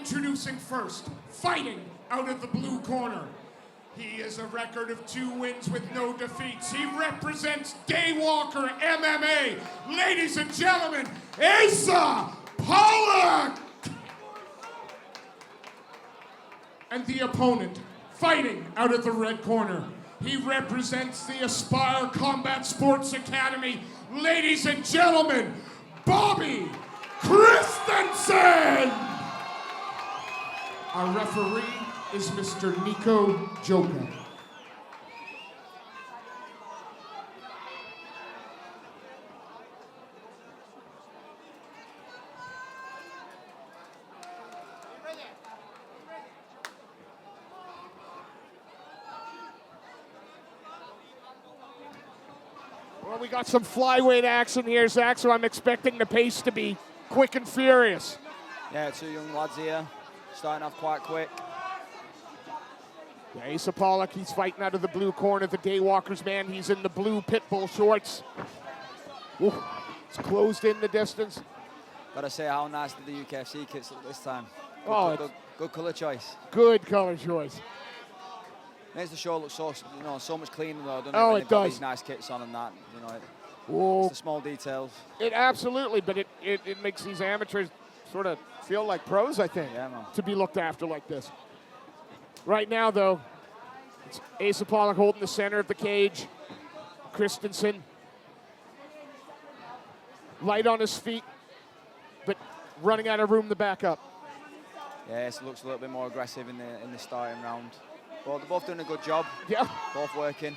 Introducing first, fighting out of the blue corner. He has a record of 2 wins with no defeats. He represents Daywalker MMA. Ladies and gentlemen, Asa Pollock! And the opponent, fighting out of the red corner. He represents the Aspire Combat Sports Academy. Ladies and gentlemen, Bobby Kristensen! Our referee is Mr. Nico Joka. Well, we got some flyweight action here, Zach, so I'm expecting the pace to be quick and furious. Yeah, 2 young lads here, starting off quite quick. Yeah, Asa Pollock, he's fighting out of the blue corner. The Daywalkers, man, he's in the blue pitbull shorts. Ooh, it's closed in the distance. Gotta say, how nice did the UKFC kits look this time? Good colour choice. Good colour choice. Makes the show look so, so much cleaner though, doesn't it? Oh, when it they've got does. These nice kits on and that, Whoa. It's the small details. It absolutely, but it makes these amateurs sort of feel like pros, I think, yeah, man. to be looked after like this. Right now, though, it's Asa Pollock holding the center of the cage. Kristensen, light on his feet, but running out of room to back up. Yes, it looks a little bit more aggressive in the starting round. But they're both doing a good job. Yeah. Both working.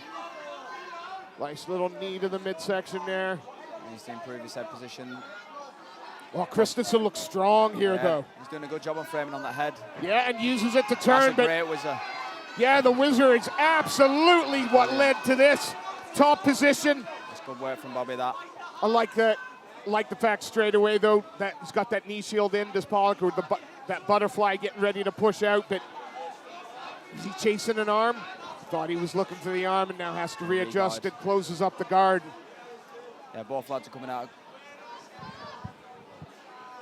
Nice little knee to the midsection there. He needs to improve his head position. Well, Kristensen looks strong here, though. He's doing a good job on framing on that head. Yeah, and uses it to turn. That's a great whizzer. Yeah, the whizzer is absolutely what led to this. Top position. That's good work from Bobby, that. I like that. Like the fact straight away, though, that he's got that knee shield in, does Pollock, or that butterfly getting ready to push out, but is he chasing an arm? Thought he was looking for the arm and now has to readjust it, closes up the guard. Yeah, both lads are coming out.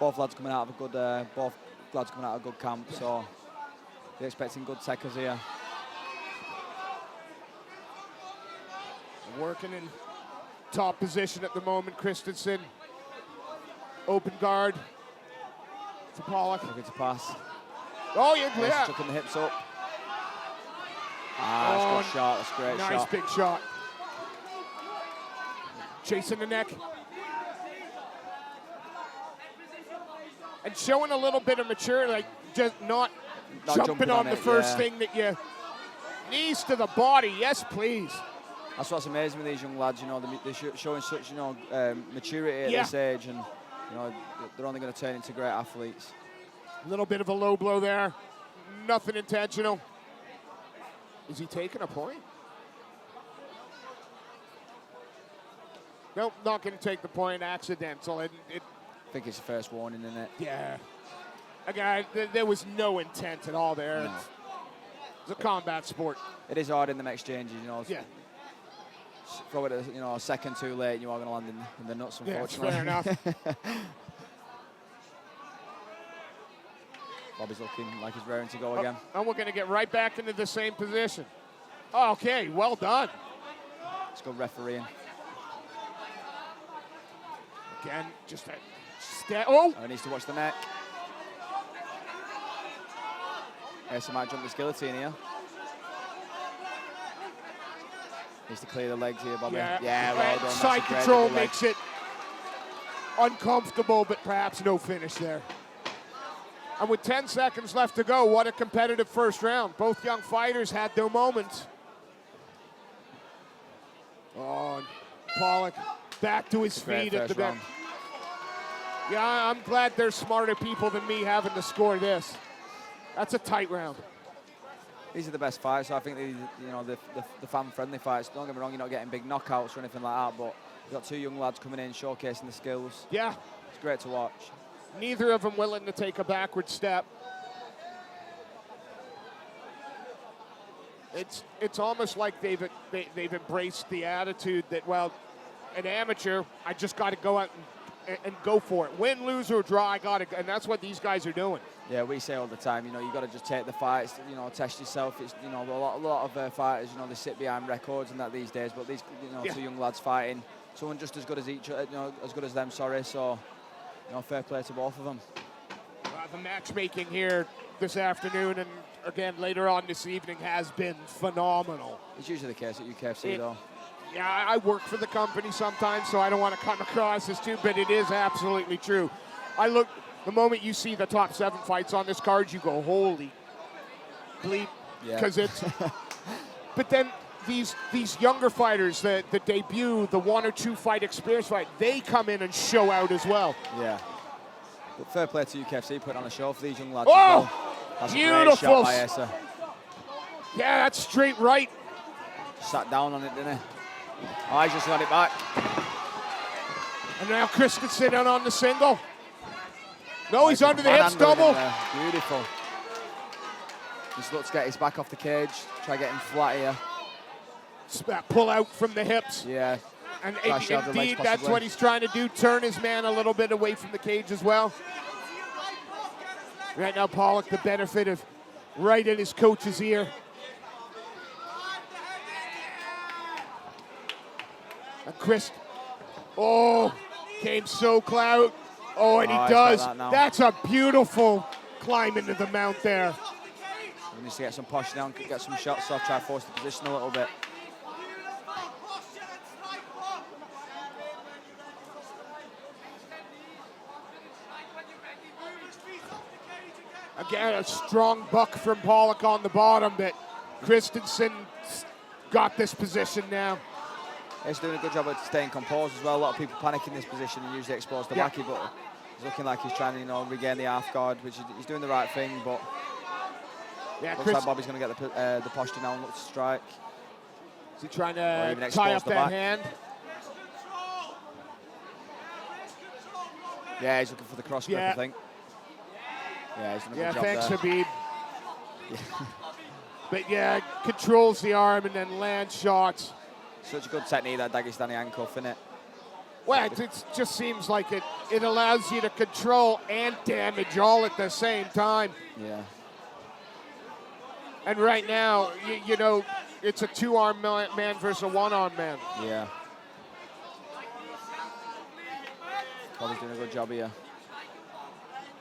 Both lads coming out of a good camp, so they're expecting good techers here. Working in top position at the moment, Kristensen. Open guard for Pollock. Looking to pass. Oh, yeah. Chucking the hips up. That's a good shot. That's a great shot. Nice big shot. Chasing the neck. And showing a little bit of maturity, like just not jumping on the first thing that you... Knees to the body, yes, please. That's what's amazing with these young lads, they're showing such, maturity at this age, and, they're only going to turn into great athletes. A little bit of a low blow there. Nothing intentional. Is he taking a point? Nope, not going to take the point. Accidental. I think it's the first warning, isn't it? Yeah. Again, there was no intent at all there. No. It's a combat sport. It is hard in them exchanges, Yeah. Throw it, a second too late, and you are going to land in the nuts, unfortunately. Yeah, fair enough. Bobby's looking like he's raring to go again. And we're going to get right back into the same position. Okay, well done. It's good refereeing. Again, just a step. Oh! He needs to watch the neck. Asa might jump this guillotine here. Needs to clear the legs here, Bobby. Yeah, well done. Side control makes it uncomfortable, but perhaps no finish there. And with 10 seconds left to go, what a competitive first round. Both young fighters had their moments. Oh, Pollock back to his feet at the bench. Yeah, I'm glad there's smarter people than me having to score this. That's a tight round. These are the best fights. I think the fan-friendly fights. Don't get me wrong, you're not getting big knockouts or anything like that, but you've got 2 young lads coming in, showcasing the skills. Yeah. It's great to watch. Neither of them willing to take a backward step. It's almost like they've embraced the attitude that, well, an amateur, I just got to go out and and go for it. Win, lose, or draw, I got it. And that's what these guys are doing. Yeah, we say all the time, you know, you got to just take the fights, you know, test yourself. It's, you know, a lot of fighters, you know, they sit behind records and that these days, but these, you know, two young lads fighting, someone just as good as each, you know, as good as them, sorry. So, you know, fair play to both of them. The matchmaking here this afternoon and again later on this evening has been phenomenal. It's usually the case at UKFC though. Yeah, I work for the company sometimes, so I don't want to come across as too, but it is absolutely true. The moment you see the top 7 fights on this card, you go, holy bleep, because it's. But then these younger fighters, the debut, the 1 or 2 fight experience fight, they come in and show out as well. Yeah. But fair play to UKFC putting on a show for these young lads. Oh, as well. That's beautiful. a great shot by Asa. Yeah, that's straight right. Sat down on it, didn't he? Oh, he's just got it back. And now Kristensen in on the single. No, he's under the hips double. Beautiful. Just looks to get his back off the cage. Try getting flat here. Pull out from the hips. Yeah. And indeed, that's what he's trying to do. Turn his man a little bit away from the cage as well. Right now, Pollock, the benefit of right in his coach's ear. And Chris, came so close. Oh, and he does. That's a beautiful climb into the mount there. He needs to get some push down, get some shots off, try to force the position a little bit. Again, a strong buck from Pollock on the bottom, but Kristensen got this position now. He's doing a good job of staying composed as well. A lot of people panic in this position and usually expose the backy, but he's looking like he's trying to, you know, regain the half guard, which he's doing the right thing, but looks like Bobby's going to get the posture now and look to strike. Is he trying to tie up that hand? Yeah, he's looking for the cross grip, I think. Yeah, he's done a good job thanks, there. Habib. But yeah, controls the arm and then lands shots. Such a good technique, that Dagestani handcuff, isn't it? Well, it just seems like it allows you to control and damage all at the same time. Yeah. And right now, you know, it's a 2-arm man versus a 1-arm man. Yeah. Bobby's doing a good job here.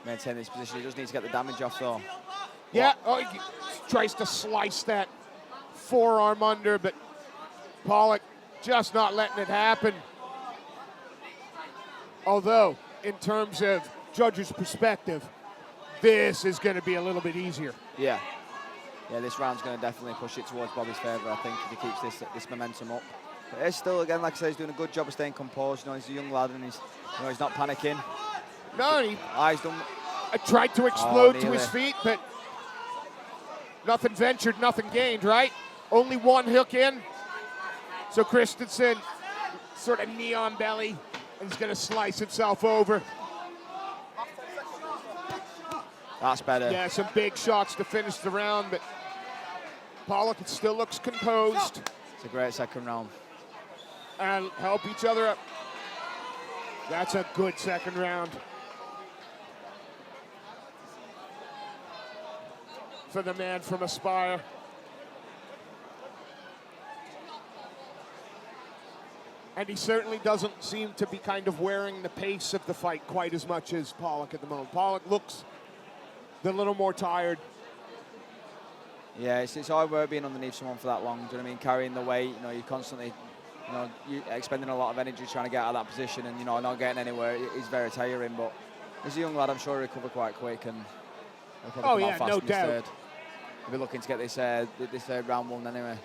Maintain this position. He does need to get the damage off, though. Yeah, he tries to slice that forearm under, but Pollock just not letting it happen. Although, in terms of judges' perspective, this is going to be a little bit easier. Yeah. Yeah, this round's going to definitely push it towards Bobby's favour, I think, if he keeps this momentum up. But he's still, again, like I say, he's doing a good job of staying composed. You know, he's a young lad and he's not panicking. No, he's done. I tried to explode to his feet, but nothing ventured, nothing gained, right? Only one hook in. So Kristensen, sort of neon belly, and he's going to slice himself over. That's better. Yeah, some big shots to finish the round, but Pollock still looks composed. It's a great second round. And help each other up. That's a good second round. For the man from Aspire. And he certainly doesn't seem to be kind of wearing the pace of the fight quite as much as Pollock at the moment. Pollock looks a little more tired. Yeah, it's hard work being underneath someone for that long. Do you know what I mean? Carrying the weight, you know, you're constantly, you know, you're expending a lot of energy trying to get out of that position and, you know, not getting anywhere. It's very tiring, but he's a young lad. I'm sure he'll recover quite quick and he'll probably come out fast no in this doubt. third. He'll be looking to get this third round won anyway.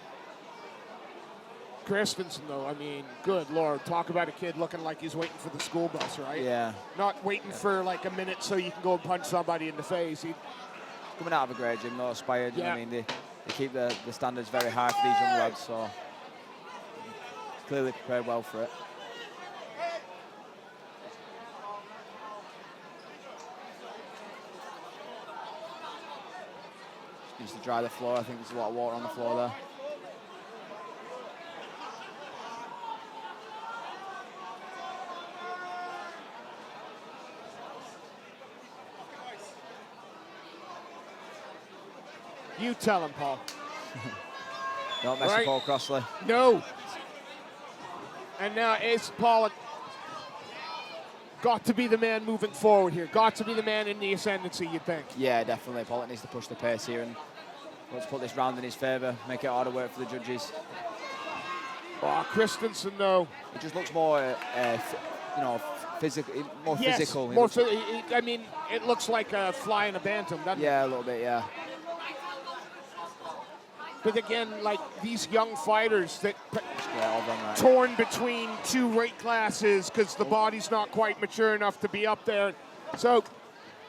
Kristensen, though, I mean, good Lord. Talk about a kid looking like he's waiting for the school bus, right? Yeah. Not waiting for like a minute so you can go and punch somebody in the face. Coming out of a great gym, though, Aspired, you know what I mean? They keep the standards very high for these young lads, so clearly prepared well for it. Just needs to dry the floor. I think there's a lot of water on the floor there. You tell him, Paul. Don't mess with Paul Crossley. No. And now Asa Pollock got to be the man moving forward here. Got to be the man in the ascendancy, you'd think. Yeah, definitely. Pollock needs to push the pace here and let's put this round in his favour, make it harder work for the judges. Oh, Kristensen, though. It just looks more, physical, more physical. More I mean, it looks like a fly in a bantam, doesn't it? Yeah, a little bit, yeah. But again, like these young fighters that right. torn between two weight classes because the body's not quite mature enough to be up there. So,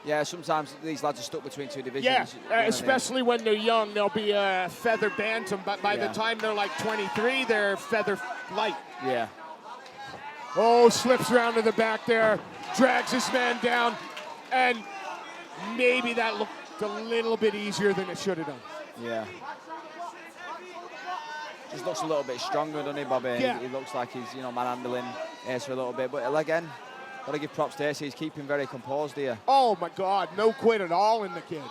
yeah, sometimes these lads are stuck between two divisions. Yeah, especially when they're young, they'll be a feather bantam, but by the time they're like 23, they're feather light. Yeah. Oh, slips around to the back there, drags his man down, and maybe that looked a little bit easier than it should have done. Yeah. Just looks a little bit stronger, doesn't he, Bobby? Yeah. He looks like he's, manhandling Asa a little bit. But again, got to give props to Asa. He's keeping very composed here. Oh, my God. No quit at all in the kid.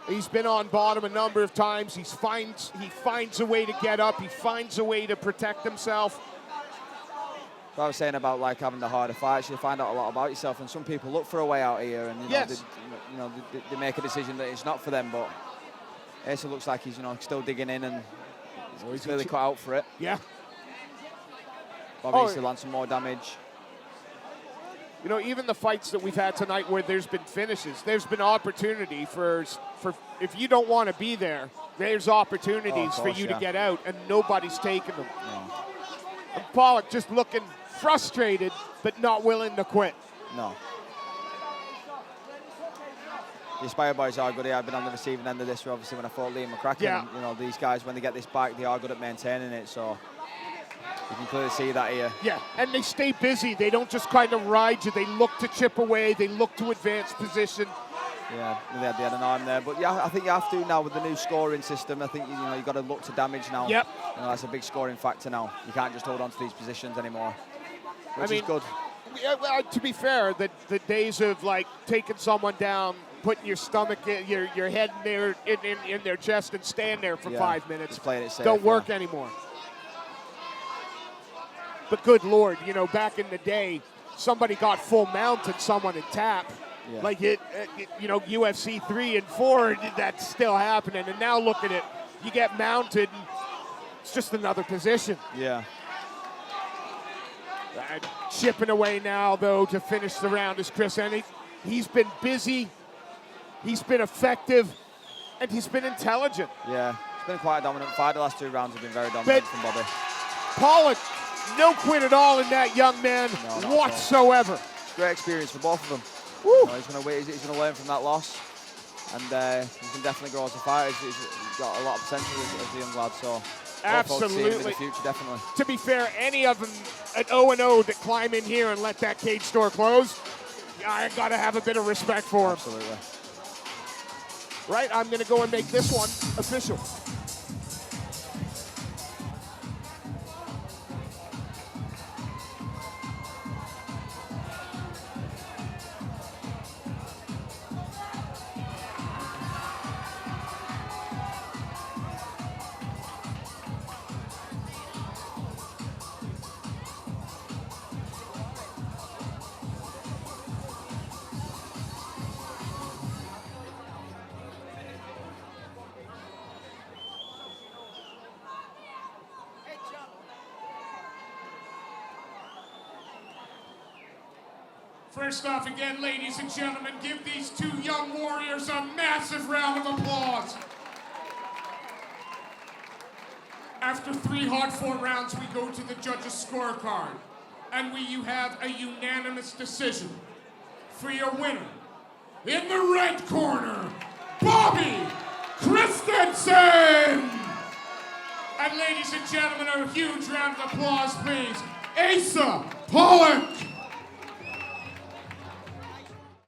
He's been on bottom a number of times. He finds a way to get up. He finds a way to protect himself. So I was saying about like having the harder fights, you find out a lot about yourself. And some people look for a way out here, and they make a decision that it's not for them. But Asa looks like he's still digging in and he's really cut out for it. Yeah. Bobby needs to land some more damage. Even the fights that we've had tonight where there's been finishes, there's been opportunity for if you don't want to be there, there's opportunities for you to get out, and nobody's taking them. No. And Pollock just looking frustrated, but not willing to quit. No. The Aspire boys are good. I've been on the receiving end of this, obviously, when I fought Liam McCracken. Yeah. These guys, when they get this back, they are good at maintaining it, so you can clearly see that here. Yeah, and they stay busy. They don't just kind of ride you. They look to chip away. They look to advance position. Yeah, they had an arm there. But yeah, I think you have to now with the new scoring system. I think you've got to look to damage now. Yep. That's a big scoring factor now. You can't just hold on to these positions anymore, which is good. Well, to be fair, the days of like taking someone down, putting your stomach, your head in their chest and stand there for 5 minutes, just playing it safe, don't work anymore. But good Lord, back in the day, somebody got full mount and someone would tap. Yeah. Like UFC 3 and 4, that's still happening. And now look at it. You get mounted, and it's just another position. Yeah. Chipping away now, though, to finish the round is Chris. And he's been busy, he's been effective, and he's been intelligent. Yeah, it's been quite a dominant fight. The last 2 rounds have been very dominant from Bobby. Pollock, no quit at all in that young man whatsoever. Great experience for both of them. He's going to learn from that loss, and he can definitely grow as a fighter. He's got a lot of potential as a young lad, so absolutely. In the future, definitely. To be fair, any of them at 0-0 that climb in here and let that cage door close, I got to have a bit of respect for them. Absolutely. Right, I'm going to go and make this one official. First off, again, ladies and gentlemen, give these 2 young warriors a massive round of applause. After 3 hard-fought rounds, we go to the judges' scorecard. And you have a unanimous decision for your winner. In the red corner, Bobby Kristensen! And ladies and gentlemen, a huge round of applause, please. Asa Pollock!